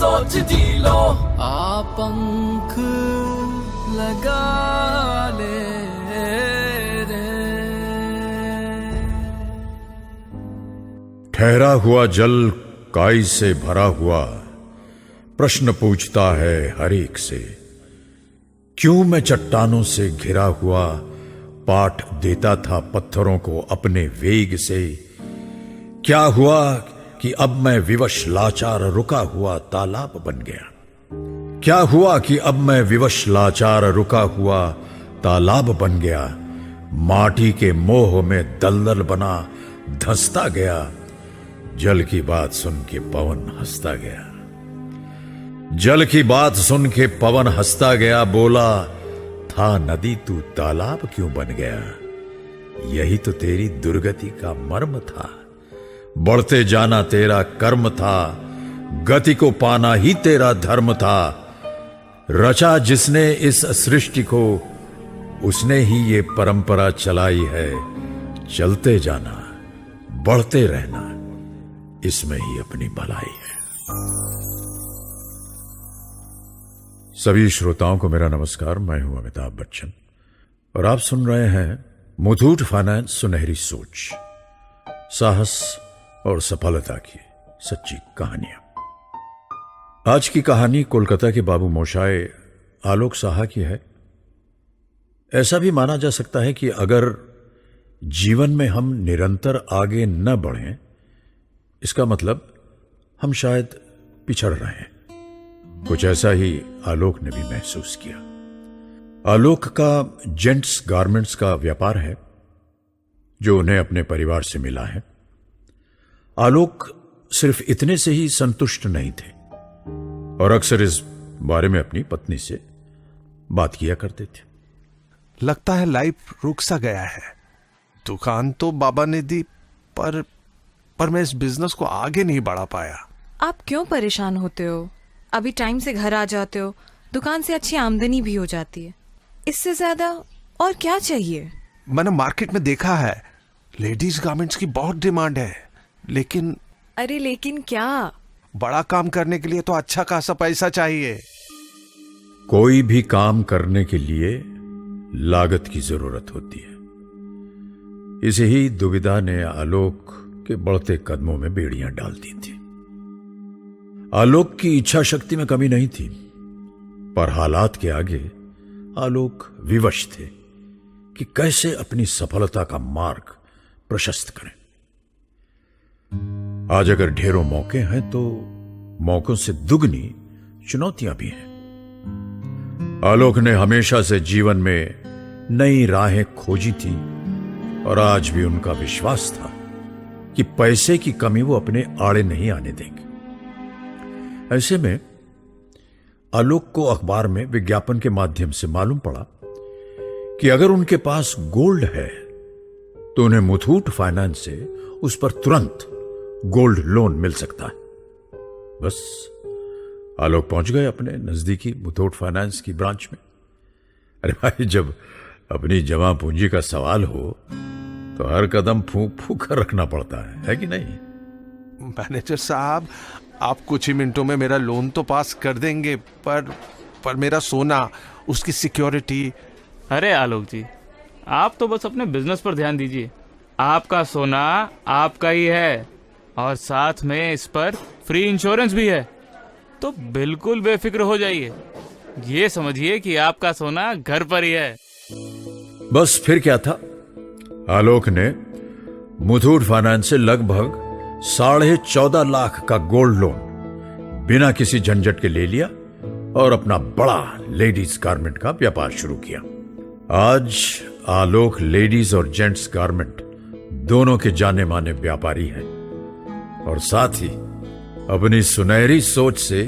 सोच जी लो। आ पंख लगा ले रे। ठहरा हुआ जल काई से भरा हुआ प्रश्न पूछता है हर एक से। क्यों मैं चट्टानों से घिरा हुआ पाठ देता था पत्थरों को अपने वेग से। क्या हुआ कि अब मैं विवश लाचार रुका हुआ तालाब बन गया। क्या हुआ कि अब मैं विवश लाचार रुका हुआ तालाब बन गया। माटी के मोह में दलदल बना धंसता गया। जल की बात सुन के पवन हंसता गया। जल की बात सुन के पवन हंसता गया। बोला था नदी तू तालाब क्यों बन गया। यही तो तेरी दुर्गति का मर्म था। बढ़ते जाना तेरा कर्म था। गति को पाना ही तेरा धर्म था। रचा जिसने इस सृष्टि को उसने ही ये परंपरा चलाई है। चलते जाना बढ़ते रहना इसमें ही अपनी भलाई है। सभी श्रोताओं को मेरा नमस्कार। मैं हूं अमिताभ बच्चन और आप सुन रहे हैं मुथूट फाइनेंस सुनहरी सोच, साहस और सफलता की सच्ची कहानियां। आज की कहानी कोलकाता के बाबू मोशाय आलोक साहा की है। ऐसा भी माना जा सकता है कि अगर जीवन में हम निरंतर आगे न बढ़ें, इसका मतलब हम शायद पिछड़ रहे हैं। कुछ ऐसा ही आलोक ने भी महसूस किया। आलोक का जेंट्स गारमेंट्स का व्यापार है जो उन्हें अपने परिवार से मिला है। आलोक सिर्फ इतने से ही संतुष्ट नहीं थे और अक्सर इस बारे में अपनी पत्नी से बात किया करते थे। लगता है लाइफ रुक सा गया है। दुकान तो बाबा ने दी पर मैं इस बिजनेस को आगे नहीं बढ़ा पाया। आप क्यों परेशान होते हो? अभी टाइम से घर आ जाते हो, दुकान से अच्छी आमदनी भी हो जाती है। इससे ज्यादा और क्या चाहिए? मैंने मार्केट में देखा है लेडीज गारमेंट्स की बहुत डिमांड है, लेकिन अरे लेकिन क्या? बड़ा काम करने के लिए तो अच्छा खासा पैसा चाहिए। कोई भी काम करने के लिए लागत की जरूरत होती है। इसे ही दुविधा ने आलोक के बढ़ते कदमों में बेड़ियां डाल दी थी। आलोक की इच्छा शक्ति में कमी नहीं थी, पर हालात के आगे आलोक विवश थे कि कैसे अपनी सफलता का मार्ग प्रशस्त करें। आज अगर ढेरों मौके हैं तो मौकों से दुगनी चुनौतियां भी हैं। आलोक ने हमेशा से जीवन में नई राहें खोजी थी और आज भी उनका विश्वास था कि पैसे की कमी वो अपने आड़े नहीं आने देंगे। ऐसे में आलोक को अखबार में विज्ञापन के माध्यम से मालूम पड़ा कि अगर उनके पास गोल्ड है तो उन्हें मुथूट फाइनेंस से उस पर तुरंत गोल्ड लोन मिल सकता है। बस आलोक पहुंच गए अपने नजदीकी मुथूट फाइनेंस की ब्रांच में। अरे भाई, जब अपनी जमा पूंजी का सवाल हो तो हर कदम फूंक फूंक कर रखना पड़ता है कि नहीं? मैनेजर साहब, आप कुछ ही मिनटों में मेरा लोन तो पास कर देंगे, पर मेरा सोना, उसकी सिक्योरिटी। अरे आलोक जी, आप तो बस अपने बिजनेस पर ध्यान दीजिए। आपका सोना आपका ही है और साथ में इस पर फ्री इंश्योरेंस भी है, तो बिल्कुल बेफिक्र हो जाइए। ये समझिए कि आपका सोना घर पर ही है। बस फिर क्या था, आलोक ने मुथूट फाइनेंस से लगभग 14.5 लाख का गोल्ड लोन बिना किसी झंझट के ले लिया और अपना बड़ा लेडीज गारमेंट का व्यापार शुरू किया। आज आलोक लेडीज और जेंट्स गारमेंट दोनों के जाने माने व्यापारी हैं और साथ ही अपनी सुनहरी सोच से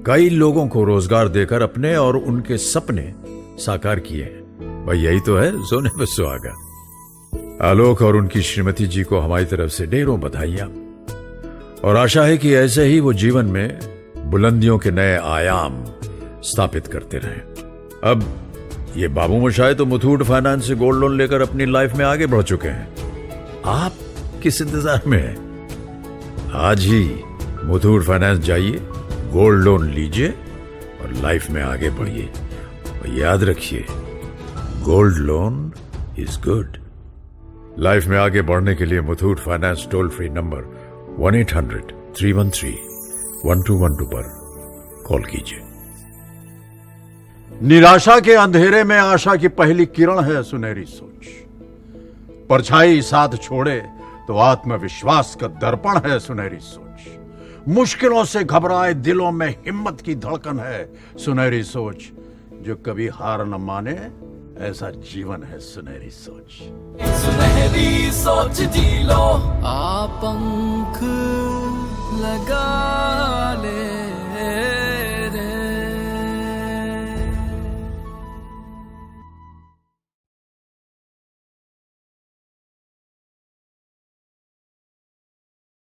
कई लोगों को रोजगार देकर अपने और उनके सपने साकार किए हैं। भाई, यही तो है सोने पे सुहागा। आलोक और उनकी श्रीमती जी को हमारी तरफ से ढेरों बधाइयां और आशा है कि ऐसे ही वो जीवन में बुलंदियों के नए आयाम स्थापित करते रहें। अब ये बाबू मोशाय तो मुथूट फाइनेंस से गोल्ड लोन लेकर अपनी लाइफ में आगे बढ़ चुके हैं। आप किस इंतजार में हैं? आज ही मुथूट फाइनेंस जाइए, गोल्ड लोन लीजिए और लाइफ में आगे बढ़िए। और याद रखिए, gold loan is good. Life में आगे बढ़ने के लिए Muthoot finance toll free number 1-800-313-1212 पर कॉल कीजिए। निराशा के अंधेरे में आशा की पहली किरण है सुनहरी सोच। परछाई साथ छोड़े तो आत्मविश्वास का दर्पण है सुनहरी सोच। मुश्किलों से घबराए दिलों में हिम्मत की धड़कन है सुनहरी सोच। जो कभी हार न माने ऐसा जीवन है सुनहरी सोच। सुनहरी सोच जी लो, आप पंख लगा